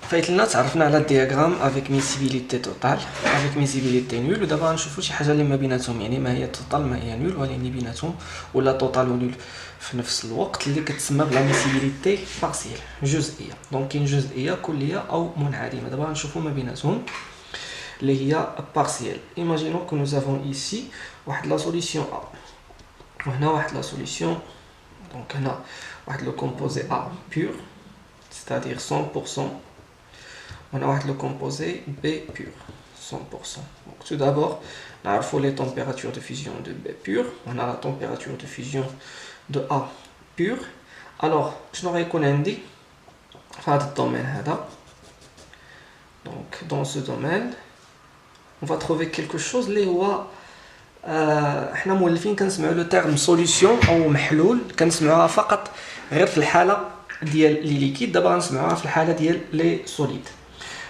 فايتلنا تعرفنا على الدياغرام افيك ميسيبيليتي توتال افيك ميسيبيليتي نول ودابا غنشوفوا شي حاجه اللي ما بيناتهم يعني ما هي توتال ما هي نول ولا اللي بيناتهم ولا توتال ونول في نفس الوقت اللي كتسمى بلا ميسيبيليتي بارسيال جزئيه. دونك كاين جزئيه كليه او منعدمه. دابا غنشوفوا ما بيناتهم اللي هي بارسيال. ايماجينون كو nous avons ici واحد لا سوليسيون ا وهنا واحد لا سوليسيون. دونك هنا واحد لو كومبوزي ا بور c'est-à-dire 100%. On a le composé B pur, 100%. Donc, tout d'abord, il faut les températures de fusion de B pur. On a la température de fusion de A pur. Alors, je n'aurais qu'on dit dans ce domaine. Donc, dans ce domaine, on va trouver quelque chose. احنا مولفين كنسمعوا le terme solution او محلول كنسمعوها فقط غير في الحاله ديال لي ليكيد. دابا غنسمعوها في الحاله ديال لي سوليد.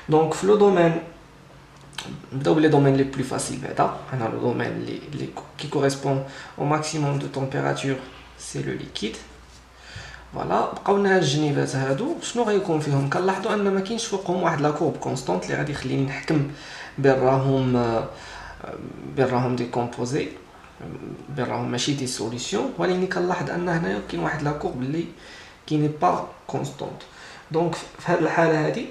Donc, le domaine, les domaines les plus faciles, on a le domaine qui correspond au maximum de température, c'est le liquide. Voilà, بقاونا هاد الجنيفات هادو شنو غيكون فيهم؟ كنلاحظوا ان ما كاينش فوقهم واحد لا كورب كونستانت اللي غادي يخليني نحكم بين راهم دي كومبوزي بين راهم ماشي دي سوليسيون، ولكن كنلاحظ ان هنايا كاين واحد لا كورب اللي كي با كونستانت. دونك في هاد الحاله هادي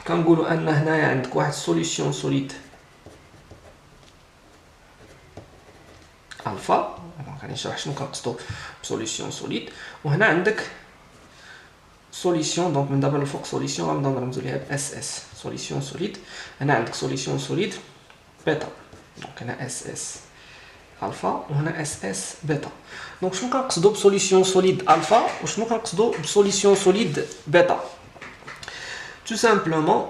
كنقولوا ان هنايا عندك واحد سوليسيون سوليد الفا. غادي نشرح شنو كنقصدوا بسوليسيون سوليد. وهنا عندك سوليسيون، دونك من دابا الفوق سوليسيون غنبداو نرمزوا ليها اس اس سوليسيون سوليد. هنا عندك سوليسيون سوليد بيتا، دونك هنا اس اس الفا وهنا اس اس بيتا. دونك شنو كنقصدوا بسوليسيون سوليد الفا وشنو كنقصدوا بسوليسيون سوليد بيتا؟ Tout simplement,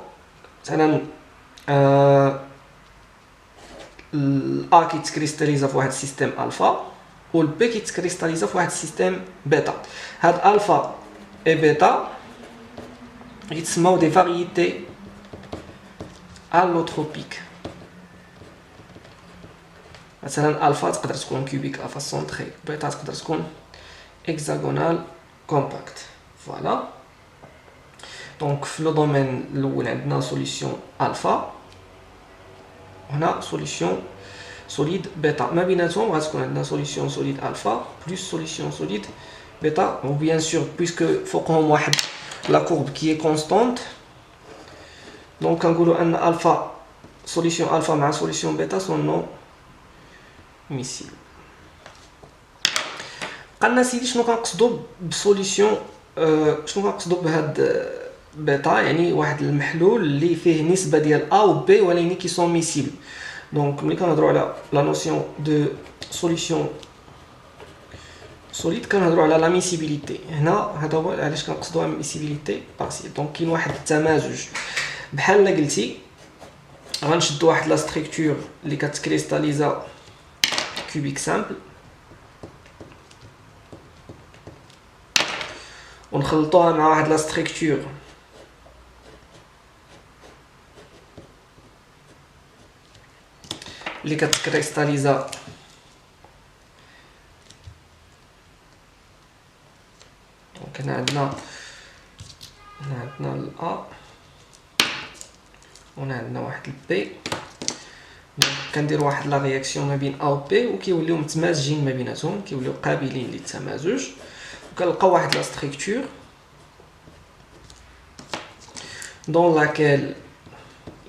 A qui se cristallise dans un système alpha ou le B qui se cristallise dans un système bêta. Had alpha et bêta, ils sont des variétés allotropiques. مثلا alpha تقدر تكون cubique à face centrée, bêta تقدر تكون hexagonal compact. Voilà. Donc, dans le domaine où on a une solution alpha, on a une solution solide bêta. Mais bien sûr, on a une solution solide alpha plus solution solide bêta. Ou bien sûr, puisque faut qu'on ait la courbe qui est constante. Donc, on a une alpha, solution alpha mais solution bêta sont non miscibles. قلنا سيدي شنو كنقصدوا بسوليسيون شنو كنقصدوا بهاد بيتا؟ يعني واحد المحلول اللي فيه نسبه ديال A و B ولكن كي سون ميسيبل. دونك ملي كنهضروا على لا نوسيون دو سوليسيون سوليد كنهضروا على لا ميسيبيليتي. هنا هذا هو علاش كنقصدوا ميسيبيليتي بارسيال. دونك كاين واحد التمازج بحال لا قلتي غنشدوا واحد لا ستركتور اللي كتكريستاليزا كوبيك سامبل ونخلطوها مع واحد لا ستركتور اللي كتكريستاليزا دونك هنا عندنا الأ وهنا عندنا واحد البي. دونك كندير واحد لا رياكسيون ما بين A و B وكيوليو متمازجين ما بيناتهم، كيوليو قابلين للتمازج. وكنلقاو واحد لا ستركتور dans laquelle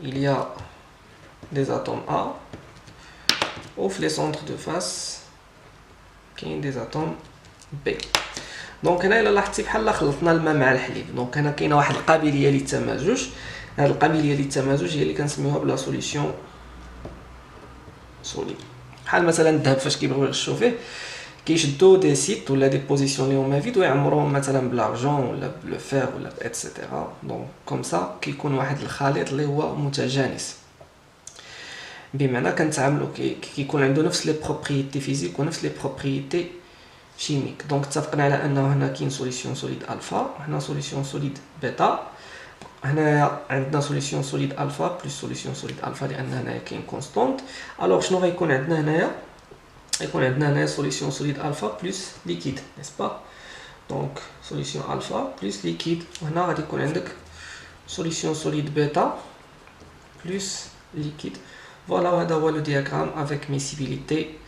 il y a des atomes A ou les centres de face كاين des atomes B. دونك هنا الا لاحظتي بحال خلطنا الماء مع الحليب. دونك هنا كاينه واحد القابليه للتمازج. هذه القابليه للتمازج هي اللي كنسميوها بلا سوليسيون سوليد. بحال مثلا الذهب فاش كيبغيو يغشوا فيه كيشدوا دي سيت ولا دي بوزيسيون اللي هما فيد ويعمروهم مثلا بالارجون ولا بالفير ولا اتسيتيرا. دونك كوم سا كيكون واحد الخليط اللي هو متجانس، بمعنى كنتعاملوا كيكون عنده نفس لي بروبريتي فيزيك ونفس لي بروبريتي شيميك. دونك اتفقنا على انه هنا كاين سوليسيون سوليد الفا وهنا سوليسيون سوليد بيتا. هنايا عندنا سوليسيون سوليد الفا بلس سوليسيون سوليد الفا لان هنايا كاين كونستانت. الوغ شنو غيكون عندنا هنايا؟ يكون عندنا هنا solution solide alpha plus liquide, n'est-ce pas? Donc solution alpha plus liquide. وهنا غادي يكون عندك solution solide bêta plus liquide. Voilà, هذا هو le diagramme avec miscibilité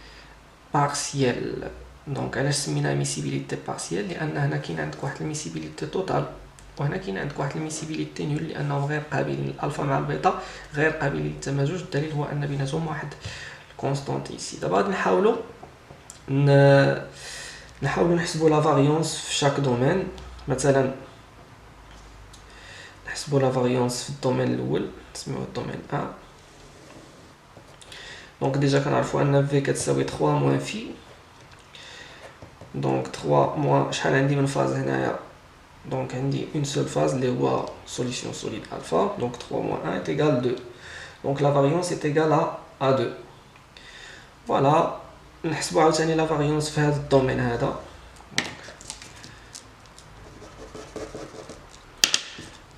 partielle. Donc علاش سميناها miscibilité partielle؟ لان هنا كاين عندك واحد الميسيبيليتي توتال وهنا كاين عندك واحد الميسيبيليتي نول لانهم غير قابلين الالفا مع البيتا غير قابلين للتمازج. الدليل هو ان بيناتهم واحد الكونستانت ايسي. دابا غادي نحاولوا نحسبوا لا فاريونس في شاك دومين. مثلا نحسبوا لا فاريونس في الدومين الاول نسميوه الدومين 1. دونك ديجا كنعرفوا ان في كتساوي 3 موان في. دونك 3 موان شحال عندي من فاز هنايا؟ دونك عندي اون سول فاز اللي هو solution solide alpha. دونك 3 موان 1 est égal 2. دونك لا فاريونس est égal à 2. فوالا نحسبوا عاوتاني لا فاريونس في هذا الدومين هذا.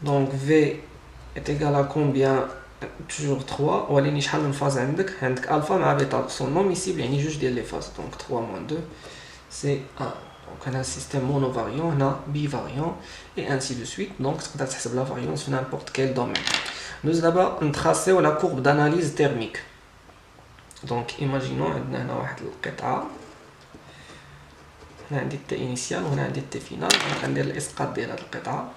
دونك في est égal à combien؟ toujours 3. ولكن شحال من فاز عندك الفا مع بيتا سون نون ميسيبل يعني جوج ديال لي فاز. دونك 3 moins 2 c'est 1. دونك هنا سيستيم مونوفاريون هنا بيفاريون et ainsi de suite. دونك تقدر تحسب لا فاريونس في n'importe quel domaine. ندوز دابا نتراسيو لا كورب داناليز تيرميك. دونك ايماجينون عندنا هنا واحد القطعه، هنا عندي التي انيسيال وهنا عندي التي فينال. دونك غندير الاسقاط ديال هاد القطعه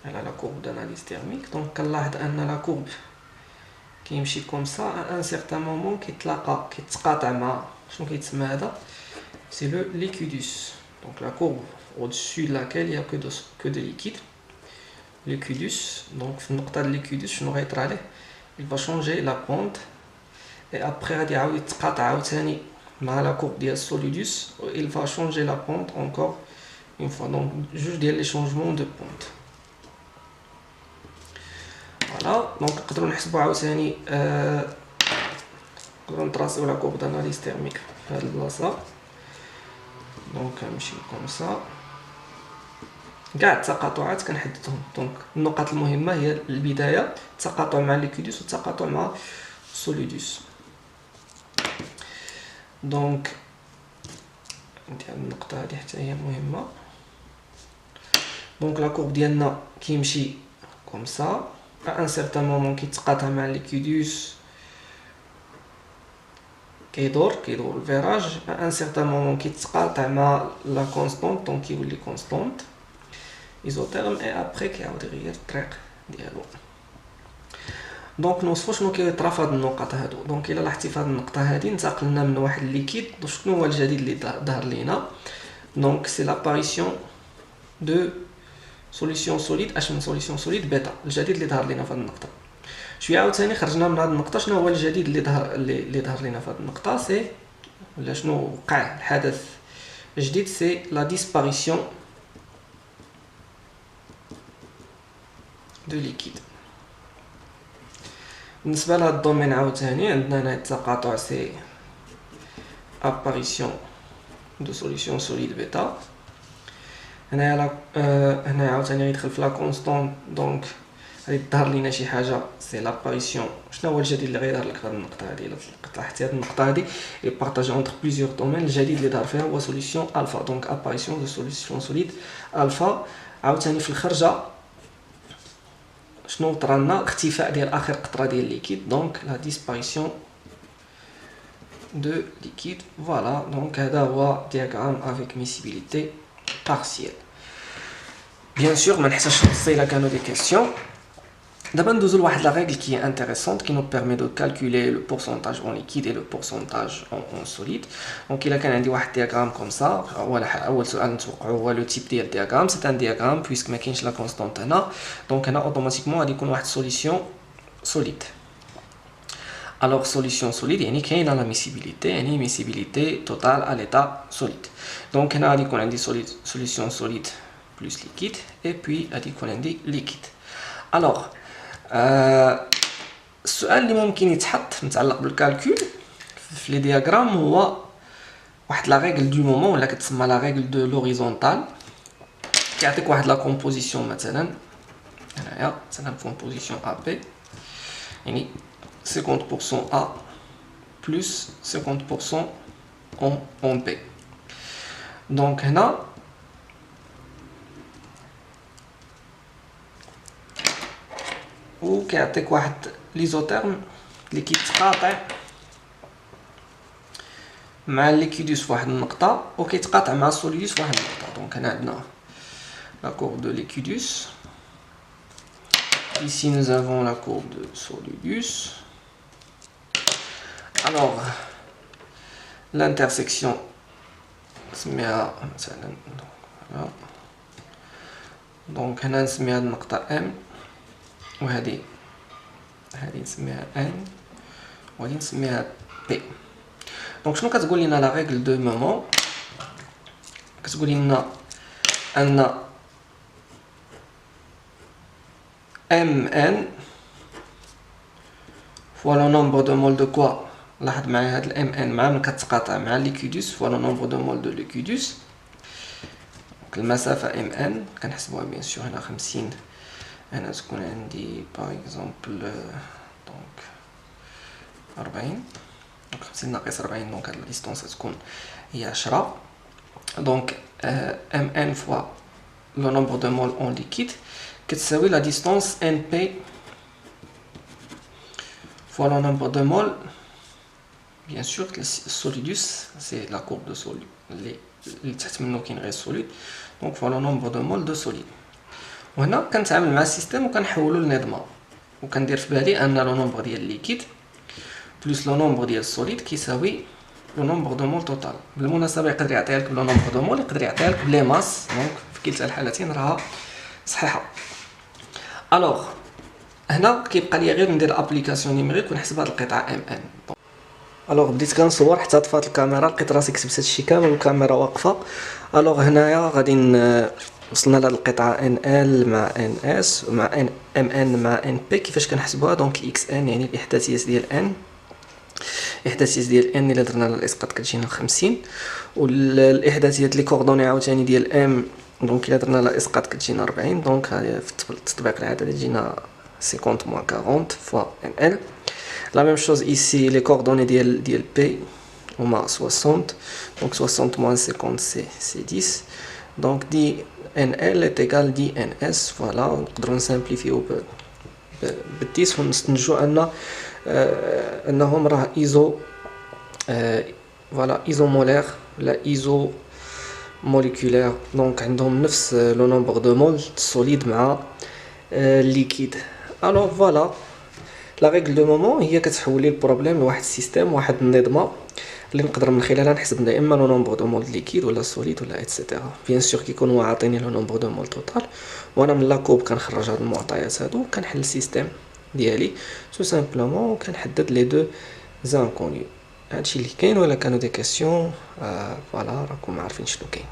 على لا كورب داناليز تيرميك. دونك كنلاحظ ان لا كورب كيمشي كوم سا ان سيغتان مومون كيتقاطع مع شنو كيتسمى هذا؟ سي لو ليكودوس. دونك لا كورب au-dessus de laquelle il y a que de liquide. ليكودوس. دونك في النقطه ديال ليكودوس شنو غيطرى عليه؟ il va changer la pente et après غادي يعاود يتقاطع عاوتاني مع لا كورب ديال solidus et il va changer la pente encore une fois. donc جوج ديال لي changements de pente. فوالا دونك نقدروا نحسبوا عاوتاني نقدروا نتراسيو لا كورب داناليز تيرميك في هاد البلاصه. دونك كنمشي كوم سا كاع التقاطعات كنحددهم. دونك النقط المهمه هي البدايه التقاطع مع ليكودوس والتقاطع مع سوليدوس. دونك ندير النقطه هذه حتى هي مهمه. دونك لا كورب ديالنا كيمشي كوم سا ان سيرتان مومون كيتقاطع مع ليكودوس كيدور الفيراج ان سيرتان مومون كيتقاطع مع لا كونستانت دونك كيولي كونستانت ايزوتيرم اي ابري كيعاود يغير الطريق ديالو. دونك نوصفو شنو كيطرا في هاد النقط هادو. دونك الا لاحظتي في هاد النقطه هادي انتقلنا من واحد الليكيد. شنو هو الجديد اللي ظهر لينا؟ دونك سي لاباريسيون دو سوليسيون سوليد. اش من سوليسيون سوليد بيتا الجديد اللي ظهر لينا في هاد النقطه. شويه عاوتاني خرجنا من هاد النقطه. شنو هو الجديد اللي ظهر لينا في هاد النقطه؟ سي ولا شنو وقع الحدث الجديد؟ سي لا ديسباريسيون دو ليكيد. بالنسبه لهاد الدومين عاوتاني عندنا هنا التقاطع سي اباريسيون دو سوليسيون سوليد بيتا. هنايا هنا عاوتاني غيدخل في لا كونستانت. دونك غادي تظهر لينا شي حاجه سي لاباريسيون. شنو هو الجديد اللي غيظهر لك في هاد النقطه هادي؟ الا لاحظتي هاد النقطه هادي اي بارطاجي اونتر بليزيور دومين. الجديد اللي ظهر فيها هو سوليسيون الفا. دونك اباريسيون دو سوليسيون سوليد الفا. عاوتاني في الخرجه شنو طرالنا؟ اختفاء ديال اخر قطره ديال ليكيد. دونك لا ديسباريسيون دو ليكيد. فوالا دونك هذا هو دياغرام افيك ميسيبيليتي بارسيال. بيان سور ما نحتاجش نقصي الا كانوا دي كيسيون. دابا ندوزو لواحد لا ريغل كي انتريسونت كي نو بيرمي دو كالكولي لو بورسونتاج اون ليكيد اي لو بورسونتاج اون سوليد. دونك الا كان عندي واحد دياغرام كوم سا اول سؤال نتوقعو هو لو تيب ديال دياغرام. سي ان دياغرام بويسك ما كاينش لا كونستانت هنا. دونك هنا اوتوماتيكمون غادي يكون واحد سوليسيون سوليد. الوغ سوليسيون سوليد يعني كاينه لا ميسيبيليتي يعني ميسيبيليتي توتال ا ليتا سوليد. دونك هنا غادي يكون عندي سوليسيون سوليد بلس ليكيد اي بوي غادي يكون عندي ليكيد. الوغ السؤال اللي ممكن يتحط متعلق بالكالكول في لي دياغرام هو واحد لا ريغل دو مومون ولا كتسمى لا ريغل دو لوريزونتال. كيعطيك واحد لا كومبوزيسيون مثلا هنايا مثلا كومبوزيسيون ا بي يعني 50% A plus 50% en B. Donc هنا وكيعطيك واحد ليزوتيرم اللي كيتقاطع مع الليكيدوس فواحد النقطة وكيتقاطع مع السوليدوس فواحد النقطة. دونك هنا عندنا la courbe de Liquidus. Ici nous avons la courbe de Solidus. Alors l'intersection نسميها مثلا voilà. دونك هنا نسميها النقطة M وهذه نسميها N وهذه نسميها P. دونك شنو كتقول لنا لا ريغل دو مومون؟ كتقول لنا ان Mn fois le nombre de moles de quoi؟ لاحظ معايا هاد ال Mn مع من كتقاطع مع الليكيدوس fois le nombre de moles de liquidus. دونك المسافة Mn كنحسبوها بيان سور هنا 50. هنا تكون عندي باغ اكزومبل دونك 40. دونك 50 ناقص 40 دونك هاد الديستونس تكون هي 10. دونك Mn fois le nombre de moles en liquide كتساوي la distance Np fois le nombre de moles. Bien sûr que le solidus c'est la courbe de solide اللي تحت منه كاين غير solide. donc fois le nombre de moles de solide. وهنا كنتعامل مع السيستم وكنحولو لنظمه وكندير في بالي ان لو نومبر ديال الليكيد بلس لو نومبر ديال السوليد كيساوي لو نومبر دو مول توتال. بالمناسبه يقدر يعطيها لك بلو نومبر دو مول يقدر يعطيها لك بلي ماس. دونك في كلتا الحالتين راها صحيحه. الوغ هنا كيبقى لي غير ندير ابليكاسيون نيميريك ونحسب هاد القطعه ام ان. الوغ بديت كنصور حتى طفات الكاميرا لقيت راسي كتبت هادشي كامل والكاميرا واقفه. الوغ هنايا غادي وصلنا لهاد القطعه ان ال مع ان اس مع ان ام ان مع ان بي. كيفاش كنحسبوها؟ دونك اكس ان يعني الاحداثيات ديال ان، الاحداثيات ديال ان الا درنا لها الاسقاط كتجينا 50 والاحداثيات لي كوردوني عاوتاني ديال ام دونك الا درنا لها اسقاط كتجينا 40. دونك هذه في التطبيق العادي تجينا 50 moins 40 fois NL. La même chose ici, les coordonnées ديال P هما 60. Donc 60 moins 50 c'est 10. Donc دي NL est égal دي NS. Voilà, نقدروا نسامبليفيو ب 10 ونستنتجوا انهم راه ايزو فوالا ايزومولير ولا ايزو موليكولير. دونك عندهم نفس لو نومبر دو مول سوليد مع الليكيد. الوغ فوالا لا ريغل دو مومون هي كتحول لي البروبليم لواحد السيستيم واحد النظمه اللي نقدر من خلالها نحسب دائما لو نومبر دو مول ليكيد ولا سوليد ولا ايتترا. بيان سور كيكون هو عاطيني لو نومبر دو مول توتال وانا من لاكوب كنخرج هاد المعطيات هادو وكنحل السيستيم ديالي تو سامبلومون وكنحدد لي دو زانكونيو. هادشي اللي كاين. ولا كانوا دي كيسيون فوالا راكم عارفين شنو كاين.